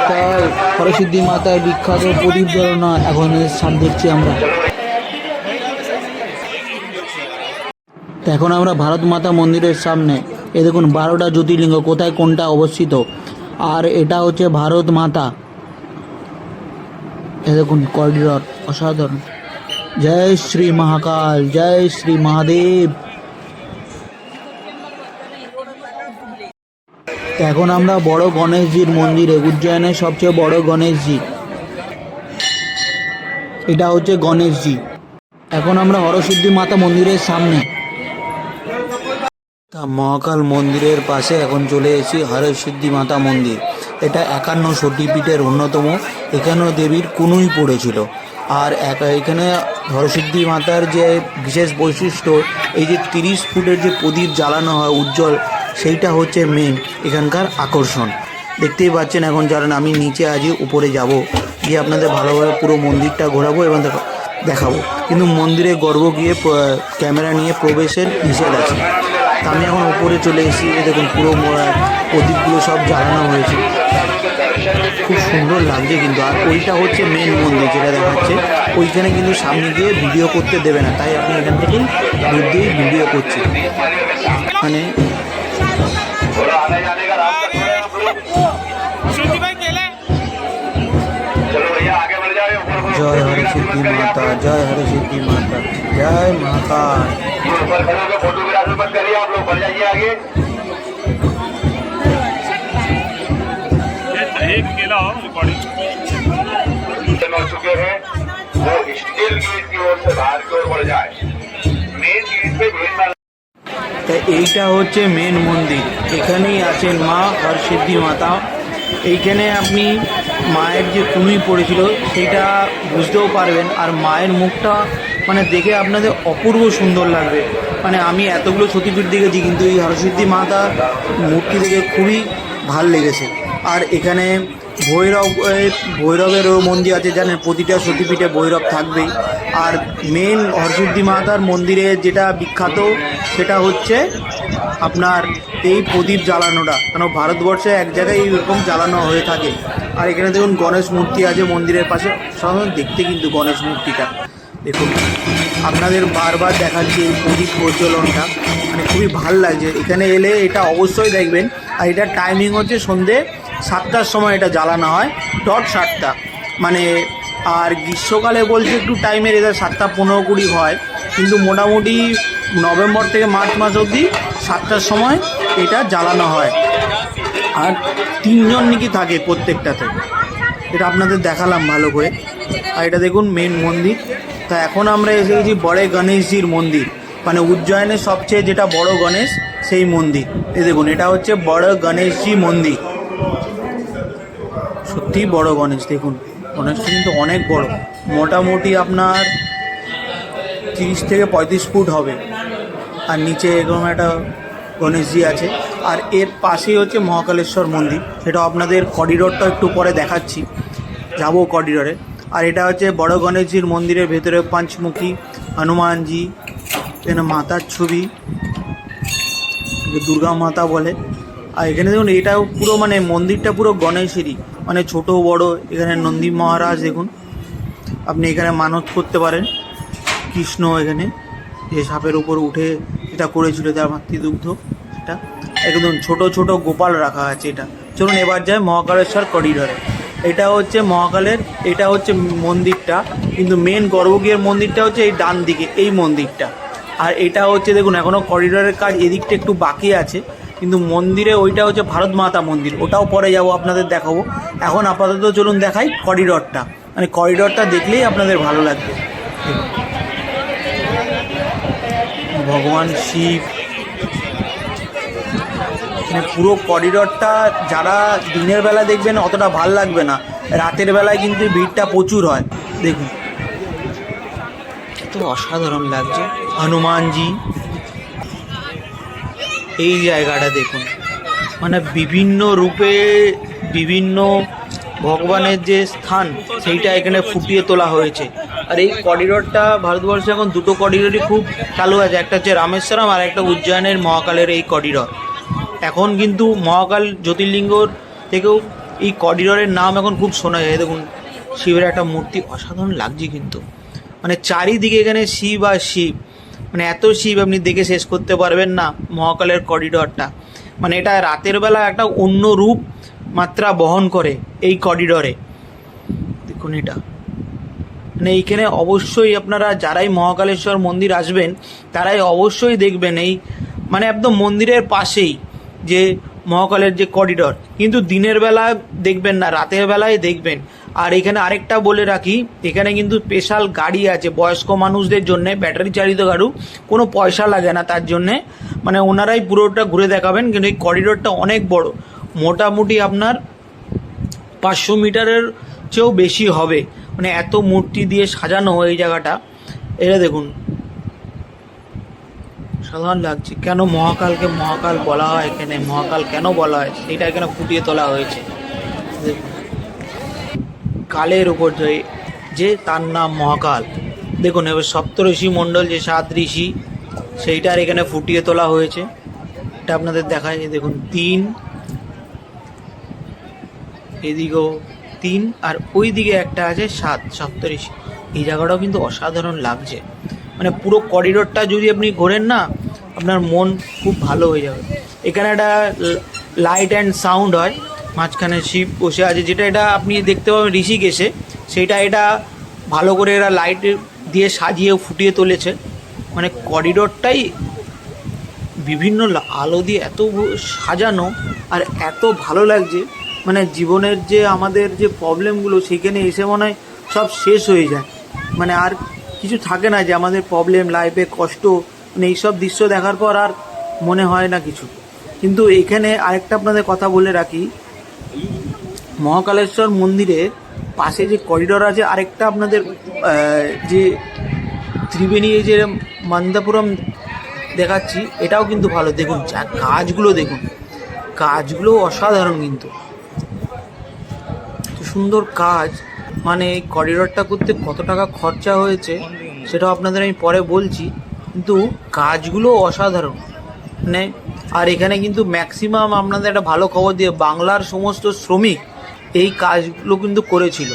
তাই হরসিদ্ধি মাতার বিখ্যাত প্রদীপ জ্বালানো এখন স্থান দেখছি আমরা। এখন আমরা ভারত মাতা মন্দিরের সামনে। এ দেখুন 12টা জ্যোতির্লিঙ্গ কোথায় কোনটা অবস্থিত, আর এটা হচ্ছে ভারত মাতা। এ দেখুন করিডর অসাধারণ। জয় শ্রী মহাকাল, জয় শ্রী মহাদেব। এখন আমরা বড় গণেশজির মন্দিরে, উজ্জয়নের সবচেয়ে বড় গণেশজি, এটা হচ্ছে গণেশজি। এখন আমরা হরসিদ্ধি মাতা মন্দিরের সামনে। তা মহাকাল মন্দিরের পাশে এখন চলে এসেছি হরসিদ্ধি মাতা মন্দির। এটা 51 শক্তিপীঠের অন্যতম। এখানেও দেবীর কুনুই পড়েছিল। আর এখানে হরসিদ্ধি মাতার যে বিশেষ বৈশিষ্ট্য, এই যে 30 ফুটের যে প্রদীপ জ্বালানো হয় উজ্জ্বল, সেইটা হচ্ছে মেন এখানকার আকর্ষণ। দেখতেই পাচ্ছেন এখন যারা আমি নিচে আছি, উপরে যাব, গিয়ে আপনাদের ভালোভাবে পুরো মন্দিরটা ঘোরাবো এবং দেখাবো। কিন্তু মন্দিরে গর্ভ গিয়ে ক্যামেরা নিয়ে প্রবেশের নিষেধ আছে। তা আমি এখন উপরে চলে এসেছি। দেখুন পুরো প্রদীপগুলো সব জ্বালানো হয়েছে, খুব সুন্দর লাগছে কিন্তু। আর ওইটা হচ্ছে মেন মন্দির যেটা দেখাচ্ছে, ওইখানে কিন্তু সামনে গিয়ে ভিডিও করতে দেবে না, তাই আপনি এখান থেকেই দূর দিয়েই ভিডিও করছি। মানে জয় হরসিদ্ধি মাতা, জয় হরসিদ্ধি মাতা, জয় মহাকাল। এইটা হচ্ছে মেন মন্দির। এখানেই আছেন মা হরসিদ্ধি মাতা। এইখানে আপনি মায়ের যে কুনুই পড়েছিল সেইটা বুঝতেও পারবেন। আর মায়ের মুখটা মানে দেখে আপনাদের অপূর্ব সুন্দর লাগবে। মানে আমি এতগুলো সতীপীঠ দেখেছি, কিন্তু এই হরসিদ্ধি মাতা মূর্তি দেখে খুবই ভাল লেগেছে। আর এখানে ভৈরবেরও মন্দির আছে, জানেন প্রতিটা সতীপীঠে ভৈরব থাকবেই। আর মেন হরসিদ্ধি মাতার মন্দিরে যেটা বিখ্যাত সেটা হচ্ছে আপনার এই প্রদীপ জ্বালানোটা, কেন ভারতবর্ষে এক জায়গায় এরকম জ্বালানো হয়ে থাকে। আর এখানে দেখুন গণেশ মূর্তি আছে মন্দিরের পাশে, সাধারণ দেখতে কিন্তু গণেশ মূর্তিটা দেখুন। আপনাদের বারবার দেখাচ্ছি এই প্রদীপ প্রজ্বলনটা, মানে খুবই ভাল লাগছে। এখানে এলে এটা অবশ্যই দেখবেন। আর এটার টাইমিং হচ্ছে সন্ধ্যে 7টার সময় এটা জ্বালানো হয়, ডট 7টা মানে। আর গ্রীষ্মকালে বলছে একটু টাইমের, এটা 7টা 15-20 হয়, কিন্তু মোটামুটি নভেম্বর থেকে মার্চ মাস অবধি 7টার সময় এটা জ্বালানো হয়। আর 3 জন নাকি থাকে প্রত্যেকটাতে, এটা আপনাদের দেখালাম ভালো করে। আর এটা দেখুন মেন মন্দির। তা এখন আমরা এসে গেছি বড় গণেশজির মন্দির, মানে উজ্জয়নের সবচেয়ে যেটা বড় গণেশ সেই মন্দির। এই দেখুন এটা হচ্ছে বড় গণেশজি মন্দির, সত্যি বড় গণেশ। দেখুন গণেশটা কিন্তু অনেক বড়, মোটামুটি আপনার 30 থেকে 35 ফুট হবে। আর নিচে এরকম একটা গণেশজি আছে। আর এর পাশেই হচ্ছে মহাকালেশ্বর মন্দির, সেটা আপনাদের করিডোরটা একটু পরে দেখাচ্ছি, যাবো করিডোরে। আর এটা হচ্ছে বড় গণেশজির মন্দিরের ভেতরে পঞ্চমুখী হনুমানজি, এখানে মাতার ছবি, দুর্গা মাতা বলে। আর এখানে দেখুন এটাও পুরো মানে মন্দিরটা পুরো গণেশেরই, মানে ছোট বড়। এখানে নন্দী মহারাজ দেখুন, আপনি এখানে মানত করতে পারেন। কৃষ্ণ এখানে যে সাপের উপর উঠে এটা করেছিল তার মাতৃদুগ্ধ, এটা একদম ছোট ছোট গোপাল রাখা আছে। এটা চলুন এবার যায় মহাকালেশ্বর করিডোরে। এটা হচ্ছে মহাকালের, এটা হচ্ছে মন্দিরটা, কিন্তু মেন গর্ভগৃহের মন্দিরটা হচ্ছে এই ডান দিকে এই মন্দিরটা। আর এটা হচ্ছে দেখুন এখনও করিডোরের কাজ এদিকটা একটু বাকি আছে, কিন্তু মন্দিরে ওইটা হচ্ছে ভারত মাতা মন্দির, ওটাও পরে যাব আপনাদের দেখাবো। এখন আপাতত চলুন দেখাই করিডোরটা, মানে করিডোরটা দেখলেই আপনাদের ভালো লাগবে। ভগবান শিব, মানে পুরো করিডোরটা যারা দিনের বেলা দেখবেন অতটা ভাল লাগবে না, রাতের বেলায় কিন্তু ভিড়টা প্রচুর হয়। দেখুন তো অসাধারণ লাগছে। হনুমানজি, এই জায়গাটা দেখুন, মানে বিভিন্ন রূপে বিভিন্ন ভগবানের যে স্থান সেইটা এখানে ফুটিয়ে তোলা হয়েছে। আর এই করিডোরটা ভারতবর্ষে এখন দুটো করিডোরই খুব চালু আছে, একটা হচ্ছে রামেশ্বরম আর একটা উজ্জয়নের মহাকালের এই করিডোর। এখন কিন্তু মহাকাল জ্যোতির্লিঙ্গর থেকেও এই করিডোরের নাম এখন খুব শোনা যায়। দেখুন শিবের একটা মূর্তি, অসাধারণ লাগছে কিন্তু, মানে চারিদিকে এখানে শিব আর শিব, মানে এত শিব আপনি দেখে শেষ করতে পারবেন না মহাকালের করিডোরটা। মানে এটা রাতের বেলা একটা অন্য রূপ মাত্রা বহন করে এই করিডোরে। দেখুন এটা, মানে এইখানে অবশ্যই আপনারা যারাই মহাকালেশ্বর মন্দির আসবেন তারাই অবশ্যই দেখবেন এই, মানে একদম মন্দিরের পাশেই যে মহাকালের যে করিডোর, কিন্তু দিনের বেলা দেখবেন না, রাতের বেলায় দেখবেন। আর এখানে আরেকটা বলে রাখি, এখানে কিন্তু স্পেশাল গাড়ি আছে বয়স্ক মানুষদের জন্য, ব্যাটারি চালিত গাড়ি, কোনো পয়সা লাগে না তার জন্যে, মানে ওনারাই পুরোটা ঘুরে দেখাবেন। কিন্তু এই করিডোরটা অনেক বড়, মোটামুটি আপনার 500 মিটারের চেয়েও বেশি হবে, মানে এত মূর্তি দিয়ে সাজানো এই জায়গাটা। এটা দেখুন সাধারণ লাগছে। কেন মহাকালকে মহাকাল বলা হয়, এখানে মহাকাল কেন বলা হয় সেটা এখানে ফুটিয়ে তোলা হয়েছে। দেখুন কালের উপর যে তার নাম মহাকাল। দেখুন এবার সপ্তঋষি মণ্ডল যে 7 ঋষি সেইটার এখানে ফুটিয়ে তোলা হয়েছে, এটা আপনাদের দেখায়। দেখুন 3, এদিকেও 3 আর ওই দিকে একটা আছে 7, সপ্তঋষি। এই জায়গাটাও কিন্তু অসাধারণ লাগছে, মানে পুরো করিডোরটা যদি আপনি ঘোরেন না আপনার মন খুব ভালো হয়ে যাবে। এখানে একটা লাইট অ্যান্ড সাউন্ড হয়, মাঝখানে শিব বসে আছে, যেটা এটা আপনি দেখতে পাবেন ঋষিকেশে, সেইটা এটা ভালো করে এরা লাইট দিয়ে সাজিয়ে ফুটিয়ে তুলেছে। মানে করিডোরটাই বিভিন্ন আলো দিয়ে এত সাজানো আর এত ভালো লাগছে, মানে জীবনের যে আমাদের যে প্রবলেমগুলো সেখানে এসে মনে হয় সব শেষ হয়ে যায়, মানে আর কিছু থাকে না যে আমাদের প্রবলেম, লাইফে কষ্ট, মানে এইসব দৃশ্য দেখার পর আর মনে হয় না কিছু। কিন্তু এখানে আরেকটা আপনাদের কথা বলে রাখি, মহাকালেশ্বর মন্দিরের পাশে যে করিডোর আছে আরেকটা আপনাদের যে ত্রিবেণী যে মন্দাপুরম দেখাচ্ছি, এটাও কিন্তু ভালো। দেখুন কাজগুলো, দেখুন কাজগুলো অসাধারণ, কিন্তু সুন্দর কাজ। মানে এই করিডোরটা করতে কত টাকা খরচা হয়েছে সেটাও আপনাদের আমি পরে বলছি, কিন্তু কাজগুলো অসাধারণ। মানে আর এখানে কিন্তু ম্যাক্সিমাম আপনাদের একটা ভালো খবর দিয়ে, বাংলার সমস্ত শ্রমিক এই কাজগুলো কিন্তু করেছিল,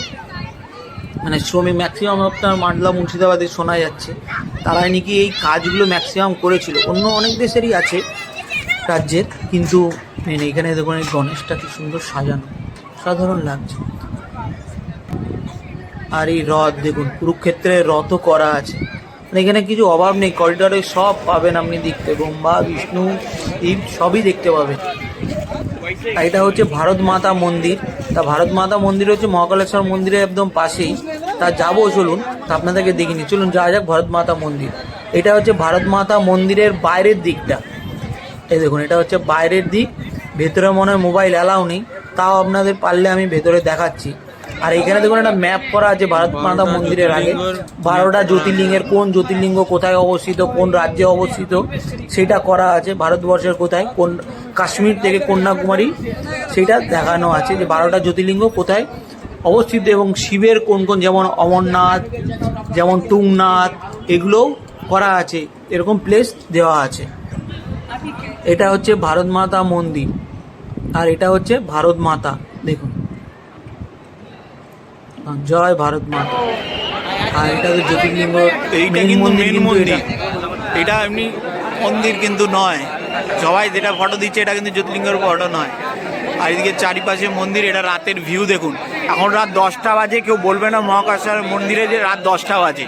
মানে শ্রমিক ম্যাক্সিমাম আপনার মালদা মুর্শিদাবাদে শোনা যাচ্ছে তারাই নাকি এই কাজগুলো ম্যাক্সিমাম করেছিল। অন্য অনেক দেশেরই আছে রাজ্যের, কিন্তু এখানে দেখুন এই গণেশটা কি সুন্দর সাজানো, সাধারণ লাগছে। আর এই রথ দেখুন, কুরুক্ষেত্রের রথও করা আছে, মানে এখানে কিছু অভাব নেই, করিডোরে সব পাবেন আপনি দেখতে, ব্রহ্মা বিষ্ণু শিব সবই দেখতে পাবেন। আর এটা হচ্ছে ভারত মাতা মন্দির। তা ভারত মাতা মন্দির হচ্ছে মহাকালেশ্বর মন্দিরের একদম পাশেই, তা যাবো চলুন, তা আপনাদেরকে দেখিনি, চলুন যাওয়া যাক ভারত মাতা মন্দির। এটা হচ্ছে ভারত মাতা মন্দিরের বাইরের দিকটা, এই দেখুন এটা হচ্ছে বাইরের দিক, ভেতরে মনে হয় মোবাইল অ্যালাউ নেই, তাও আপনাদের পারলে আমি ভেতরে দেখাচ্ছি। আর এখানে দেখুন একটা ম্যাপ করা আছে ভারত মাতা মন্দিরের আগে, 12টা জ্যোতির্লিঙ্গের কোন জ্যোতির্লিঙ্গ কোথায় অবস্থিত, কোন রাজ্যে অবস্থিত সেটা করা আছে, ভারতবর্ষের কোথায়, কোন কাশ্মীর থেকে কন্যাকুমারী সেটা দেখানো আছে, যে 12টা জ্যোতির্লিঙ্গ কোথায় অবস্থিত এবং শিবের কোন কোন, যেমন অমরনাথ, যেমন তুংনাথ, এগুলোও করা আছে, এরকম প্লেস দেওয়া আছে। এটা হচ্ছে ভারত মাতা মন্দির, আর এটা হচ্ছে ভারত মাতা, দেখুন জয় ভারত মাতা। আর এটা তো জ্যোতির্লিঙ্গ, এইটা কিন্তু মেন মন্দির, এটা এমনি মন্দির কিন্তু নয়, সবাই যেটা ফটো দিচ্ছে এটা কিন্তু জ্যোতির্লিঙ্গের ফটো নয়। আর এদিকে চারিপাশে মন্দির, এটা রাতের ভিউ দেখুন, এখন রাত 10টা বাজে, কেউ বলবে না মহাকালেশ্বর মন্দিরে যে রাত 10টা বাজে।